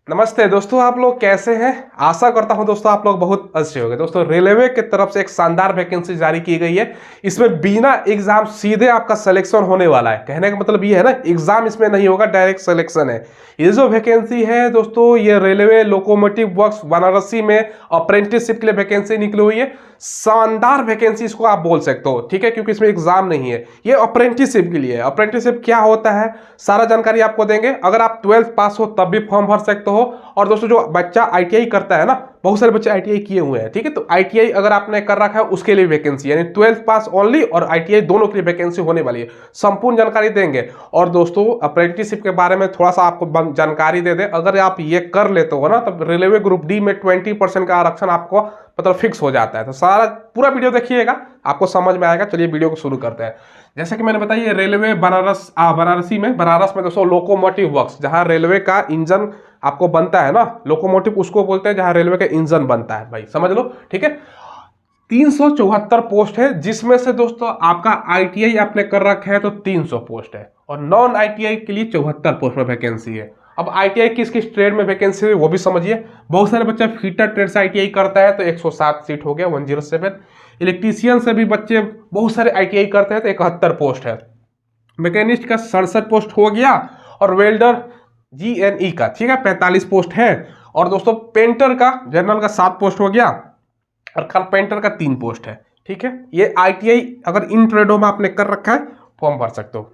नमस्ते दोस्तों, आप लोग कैसे हैं। आशा करता हूं दोस्तों आप लोग बहुत अच्छे होंगे। दोस्तों रेलवे की तरफ से एक शानदार वैकेंसी जारी की गई है। इसमें बिना एग्जाम सीधे आपका सिलेक्शन होने वाला है। कहने का मतलब ये है ना, एग्जाम इसमें नहीं होगा, डायरेक्ट सिलेक्शन है। ये जो वैकेंसी है दोस्तों, ये रेलवे लोकोमोटिव वर्क्स वाराणसी में अप्रेंटिसशिप के लिए वैकेंसी निकली हुई है। शानदार वैकेंसी इसको आप बोल सकते हो, ठीक है, क्योंकि इसमें एग्जाम नहीं है, ये अप्रेंटिसशिप के लिए है। अप्रेंटिसशिप क्या होता है, सारा जानकारी आपको देंगे। अगर आप 12th पास हो तब भी फॉर्म भर सकते हो। और दोस्तों जो बच्चा आईटीआई करता है ना, बहुत सारे बच्चे आईटीआई किए हुए हैं, ठीक है, तो आईटीआई अगर आपने कर रखा है उसके लिए वैकेंसी, यानी 12th पास ओनली और आईटीआई दोनों के लिए वैकेंसी होने वाली है। संपूर्ण जानकारी देंगे। और दोस्तों अप्रेंटिसशिप के बारे में थोड़ा सा आपको जानकारी दे दे, अगर आप ये कर लेते हो ना, तब रेलवे ग्रुप डी में 20% का आरक्षण आपको मतलब फिक्स हो जाता है। तो सारा पूरा वीडियो देखिएगा, आपको समझ में आएगा। चलिए वीडियो को शुरू करते हैं। जैसे कि मैंने बताया, रेलवे बनारस में दोस्तों लोकोमोटिव वर्क्स, जहां रेलवे का इंजन आपको बनता है ना, लोकोमोटिव उसको बोलते हैं जहां रेलवे का इंजन बनता है, भाई समझ लो, ठीक है। 374 पोस्ट है, जिसमें से दोस्तों आपका आईटीआई आपने कर रखा है तो 300 पोस्ट है, और नॉन आईटीआई के लिए 74 पोस्ट में वैकेंसी है। अब आईटीआई किस किस ट्रेड में वैकेंसी है वो भी समझिए। बहुत सारे बच्चे फीटर ट्रेड से आईटीआई करता है तो 107 सीट हो गया, 107। इलेक्ट्रीशियन से भी बच्चे बहुत सारे आईटीआई करते हैं तो 71 पोस्ट है। मैकेनिस्ट का 67 पोस्ट हो गया, और वेल्डर जीएनई का, ठीक है, 45 पोस्ट है। और दोस्तों पेंटर का, जनरल का 7 पोस्ट हो गया, और कारपेंटर का 3 पोस्ट है, ठीक है। ये आईटीआई अगर इन ट्रेडों में आपने कर रखा है फॉर्म भर सकते हो।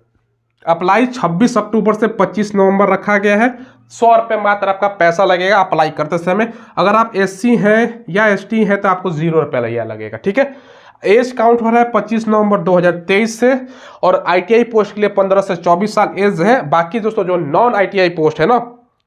अप्लाई 26 अक्टूबर से 25 नवंबर रखा गया है। 100 रुपये मात्र आपका पैसा लगेगा अप्लाई करते समय। अगर आप एससी हैं या एसटी हैं तो आपको 0 रुपये लगेगा, ठीक है। एज काउंट हो रहा है 25 नवंबर 2023 से, और आईटीआई पोस्ट के लिए 15 से 24 साल एज है। बाकी दोस्तों जो नॉन आईटीआई पोस्ट है ना,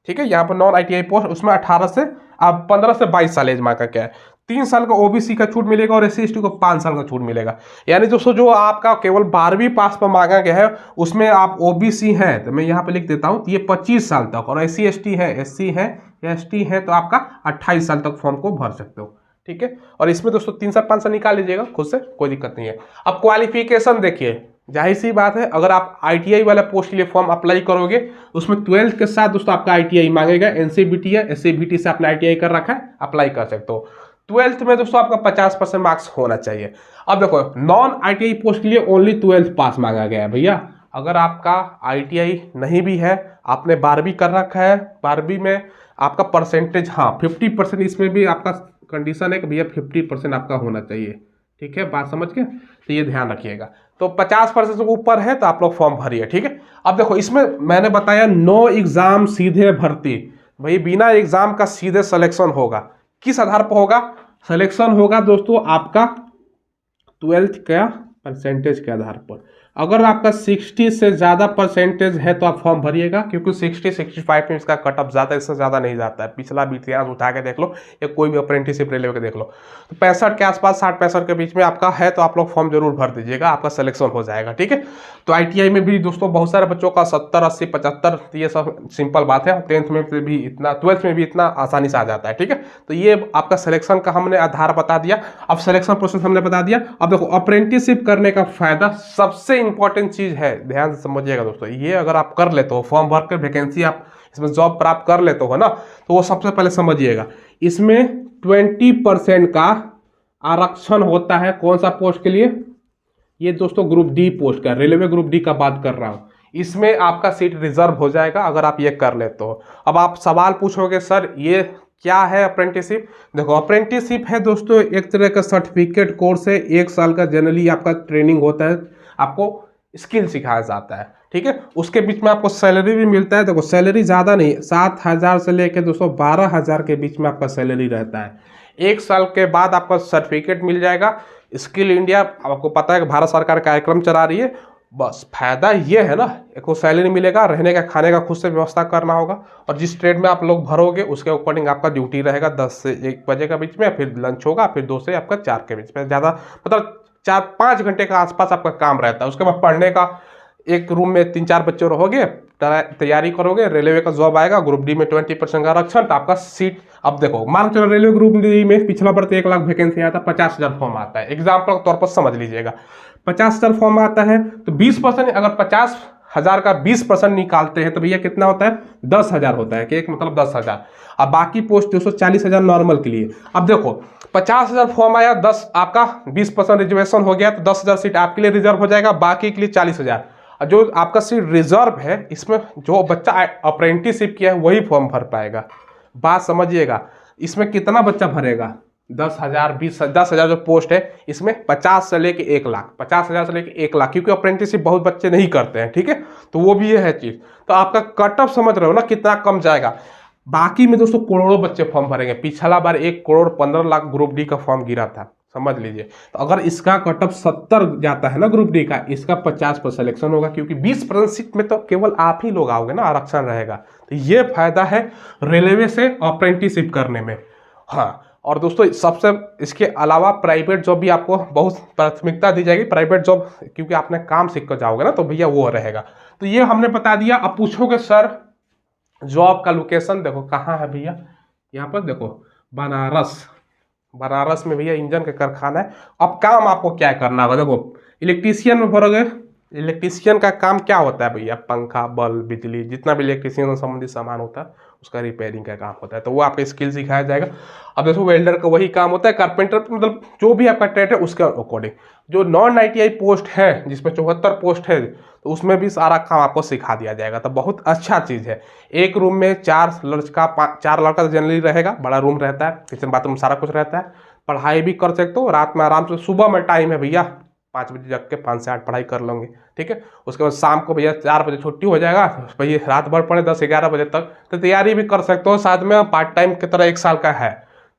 ठीक है, यहाँ पर नॉन आईटीआई पोस्ट, उसमें 18 से आप 15 से 22 साल एज मांगा क्या है। 3 साल का ओबीसी का छूट मिलेगा, और एससी एसटी को 5 साल का छूट मिलेगा। यानी दोस्तों जो आपका केवल 12वीं पास पर मांगा गया है, उसमें आप ओबीसी हैं तो मैं यहाँ पे लिख देता हूँ, ये 25 साल तक, और एससी एसटी है, एससी है या एसटी है तो आपका 28 साल तक फॉर्म को भर सकते हो, ठीक है। और इसमें दोस्तों 3 साल 5 साल निकाल लीजिएगा खुद से, कोई दिक्कत नहीं है। अब क्वालिफिकेशन देखिए, जाहिर सी बात है, अगर आप आईटीआई वाला पोस्ट के लिए फॉर्म अप्लाई करोगे, उसमें 12th के साथ दोस्तों आपका आईटीआई मांगेगा। एनसीबीटी या एससीबीटी से आपने आईटीआई कर रखा है, अप्लाई कर सकते हो। 12th में दोस्तों आपका 50% मार्क्स होना चाहिए। अब देखो नॉन आईटीआई पोस्ट के लिए ओनली 12th पास मांगा गया है भैया। अगर आपका आईटीआई नहीं भी है, आपने 12वीं कर रखा है, 12वीं में आपका परसेंटेज, हाँ 50%, इसमें भी आपका कंडीशन है कि भैया 50% आपका होना चाहिए, ठीक है, बात समझ के, तो ये ध्यान रखिएगा। तो 50% से ऊपर है तो आप लोग फॉर्म भरिए, ठीक है। अब देखो इसमें मैंने बताया नो एग्जाम सीधे भर्ती, भाई बिना एग्जाम का सीधे सिलेक्शन होगा। किस आधार पर होगा सिलेक्शन? होगा दोस्तों आपका 12th का परसेंटेज के आधार पर। अगर आपका 60 से ज़्यादा परसेंटेज है तो आप फॉर्म भरिएगा, क्योंकि 60-65 में इसका कट ऑफ ज़्यादा, इससे ज़्यादा नहीं जाता है। पिछला भी इतिहास उठा के देख लो, या कोई भी अप्रेंटिसशिप रेलवे के देख लो, तो 65 के आसपास, 60-65 के बीच में आपका है तो आप लोग फॉर्म जरूर भर दीजिएगा, आपका सिलेक्शन हो जाएगा, ठीक है। तो आईटीआई में भी दोस्तों बहुत सारे बच्चों का 70, 80, 75, ये सब सिंपल बात है। 10th में भी इतना, 12th में भी इतना आसानी से आ जाता है, ठीक है। तो ये आपका सिलेक्शन का हमने आधार बता दिया। अब सिलेक्शन प्रोसेस हमने बता दिया। अब देखो अप्रेंटिसशिप करने का फायदा, सबसे इंपॉर्टेंट चीज है, ध्यान से समझिएगा दोस्तों, ये अगर आप कर लेते हो फॉर्म भर कर वैकेंसी, आप इसमें जॉब प्राप्त कर लेते हो ना, तो वो सबसे पहले समझिएगा, इसमें 20% का आरक्षण होता है। कौन सा पोस्ट के लिए? ये दोस्तों ग्रुप डी पोस्ट का, रेलवे ग्रुप डी का बात कर रहा हूं। इसमें आपका सीट रिजर्व हो जाएगा अगर आप ये कर लेते हो। अब आप सवाल पूछोगे सर ये क्या है अप्रेंटिसशिप? देखो अप्रेंटिसशिप है दोस्तों एक तरह का सर्टिफिकेट कोर्स है, 1 साल का जनरली आपका ट्रेनिंग होता है, आपको स्किल सिखाया जाता है, ठीक है। उसके बीच में आपको सैलरी भी मिलता है। देखो सैलरी ज़्यादा नहीं, 7,000 से लेकर दोस्तों 12,000 के बीच में आपका सैलरी रहता है। 1 साल के बाद आपका सर्टिफिकेट मिल जाएगा। स्किल इंडिया, आपको पता है कि भारत सरकार कार्यक्रम चला रही है। बस फायदा ये है ना, एक को सैलरी मिलेगा, रहने का खाने का खुद से व्यवस्था करना होगा, और जिस ट्रेड में आप लोग भरोगे उसके अकॉर्डिंग आपका ड्यूटी रहेगा। 10 से 1 बजे के बीच में, फिर लंच होगा, फिर 2 से आपका 4 के बीच में, ज़्यादा मतलब 4-5 घंटे का आसपास आपका काम रहता है। उसके बाद पढ़ने का, एक रूम में 3-4 बच्चे रहोगे, तैयारी करोगे, रेलवे का जॉब आएगा, ग्रुप डी में 20% का आरक्षण, तो आपका सीट। अब देखो मान चलो रेलवे ग्रुप डी में पिछला बार तो 1 लाख वैकेंसी आता है, 50,000 फॉर्म आता है, एग्जाम्पल के तौर पर समझ लीजिएगा। 50,000 फॉर्म आता है तो 20%, अगर 50 10,000 का 20% निकालते हैं तो भैया कितना होता है, 10,000 होता है, कि एक मतलब 10,000। अब बाकी पोस्ट 240,000 नॉर्मल के लिए। अब देखो 50,000 फॉर्म आया, 10 आपका 20% रिजर्वेशन हो गया तो 10,000 सीट आपके लिए रिजर्व हो जाएगा, बाकी के लिए 40,000। जो आपका सीट रिजर्व है इसमें जो बच्चा अप्रेंटिसशिप किया है वही फॉर्म भर पाएगा। बात समझिएगा, इसमें कितना बच्चा भरेगा, 10,000 10,000 जो पोस्ट है इसमें 50 से लेके 1 लाख, 50,000 से लेके 1 लाख, क्योंकि अप्रेंटिसशिप बहुत बच्चे नहीं करते हैं, ठीक है। तो वो भी ये है चीज़। तो आपका कट ऑफ समझ रहे हो ना कितना कम जाएगा। बाकी में दोस्तों करोड़ों बच्चे फॉर्म भरेंगे। पिछला बार 1,15,00,000 ग्रुप डी का फॉर्म गिरा था, समझ लीजिए। तो अगर इसका कट ऑफ 70 जाता है ना ग्रुप डी का, इसका 50 पर सिलेक्शन होगा, क्योंकि 20% सीट में तो केवल आप ही लोग आओगे ना, आरक्षण रहेगा। तो ये फायदा है रेलवे से अप्रेंटिसशिप करने में। हाँ, और दोस्तों सबसे इसके अलावा प्राइवेट जॉब भी आपको बहुत प्राथमिकता दी जाएगी। प्राइवेट जॉब क्योंकि आपने काम सीख कर जाओगे ना, तो भैया वो रहेगा। तो ये हमने बता दिया। अब पूछोगे सर जॉब का लोकेशन देखो कहाँ है भैया, यहाँ पर देखो बनारस में भैया इंजन का कारखाना है। अब काम आपको क्या करना होगा, देखो इलेक्ट्रीशियन में भरोगे। इलेक्ट्रीशियन का काम क्या होता है भैया, पंखा बल्ब बिजली जितना भी इलेक्ट्रीशियन से संबंधित सामान होता है उसका रिपेयरिंग का काम होता है, तो वो आपका स्किल सिखाया जाएगा। अब देखो वेल्डर का वही काम होता है, कारपेंटर मतलब जो भी आपका ट्रेड है उसके अकॉर्डिंग। जो नॉन ITI पोस्ट है जिसमें 74 पोस्ट है तो उसमें भी सारा काम आपको सिखा दिया जाएगा। तो बहुत अच्छा चीज़ है। एक रूम में 4 लड़का तो जनरली रहेगा, बड़ा रूम रहता है, किचन बाथरूम सारा कुछ रहता है। पढ़ाई भी कर सकते हो, रात में आराम से, सुबह में टाइम है भैया 5 बजे जग के 5 से 8 पढ़ाई कर लेंगे, ठीक है। उसके बाद शाम को भैया 4 बजे छुट्टी हो जाएगा, भैया रात भर पढ़े 10-11 बजे तक, तो तैयारी भी कर सकते हो साथ में, पार्ट टाइम की तरह 1 साल का है।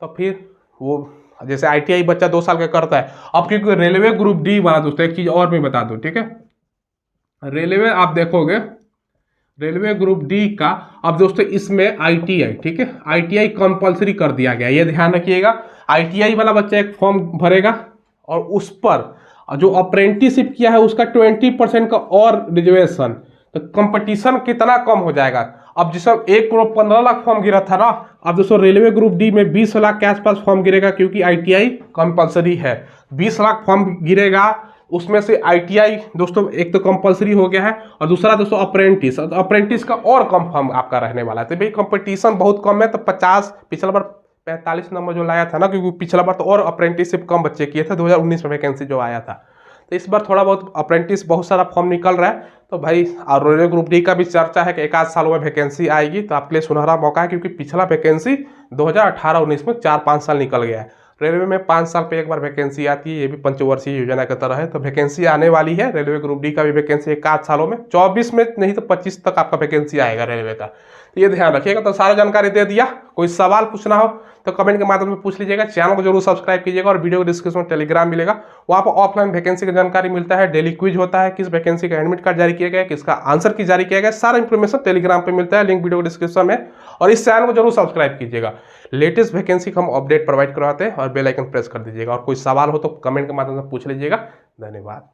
तो फिर वो जैसे ITI बच्चा 2 साल का करता है। अब क्योंकि रेलवे ग्रुप डी वाला दोस्तों एक चीज़ और भी बता दूँ, ठीक है। रेलवे आप देखोगे रेलवे ग्रुप डी का, अब दोस्तों इसमें ITI, ठीक है, ITI कंपलसरी कर दिया गया, ये ध्यान रखिएगा। ITI वाला बच्चा एक फॉर्म भरेगा और उस पर जो अप्रेंटिसशिप किया है उसका 20% का और रिजर्वेशन। तो कंपटीशन कितना कम हो जाएगा। अब जिस 1,15,00,000 फॉर्म गिरा था ना, अब दोस्तों रेलवे ग्रुप डी में 20 लाख के आसपास फॉर्म गिरेगा, क्योंकि ITI कंपलसरी है। 20 लाख फॉर्म गिरेगा, उसमें से ITI दोस्तों एक तो कंपलसरी हो गया है और दूसरा दोस्तों अप्रेंटिस का और कम फॉर्म आपका रहने वाला है। तो भाई कंपटीशन बहुत कम है। तो 50, पिछला बार 45 नंबर जो लाया था ना, क्योंकि पिछला बार तो और अप्रेंटिसशिप कम बच्चे किए थे, 2019 में वैकेंसी जो आया था। तो इस बार थोड़ा बहुत अप्रेंटिस बहुत सारा फॉर्म निकल रहा है। तो भाई और रेलवे ग्रुप डी का भी चर्चा है कि 1 आध साल में वैकेंसी आएगी, तो आपके लिए सुनहरा मौका है, क्योंकि पिछला वैकेंसी 2018-19 में 4-5 साल निकल गया है। रेलवे में 5 साल पे एक बार वैकेंसी आती है, ये भी पंचवर्षीय योजना की तरह है। तो वैकेंसी आने वाली है, रेलवे ग्रुप डी का भी वैकेंसी 1 आध सालों में, 24 में नहीं तो 25 तक आपका वैकेंसी आएगा रेलवे का। तो ये ध्यान रखिएगा। तो सारा जानकारी दे दिया। कोई सवाल पूछना हो तो कमेंट के माध्यम से पूछ लीजिएगा। चैनल को जरूर सब्सक्राइब कीजिएगा और वीडियो के डिस्क्रिप्शन में टेलीग्राम मिलेगा, वहाँ पर ऑफलाइन वैकेंसी की जानकारी मिलता है, डेली क्विज होता है, किस वैकेंसी का एडमिट कार्ड जारी किया गया, किसका आंसर की जारी किया गया, सारा इंफॉर्मेशन टेलीग्राम पे मिलता है, लिंक वीडियो डिस्क्रिप्शन में। और इस चैनल को जरूर सब्सक्राइब कीजिएगा। लेटेस्ट वैकेंसी का हम अपडेट प्रोवाइड करवाते हैं और बेल आइकन प्रेस कर दीजिएगा। और कोई सवाल हो तो कमेंट के माध्यम से पूछ लीजिएगा। धन्यवाद।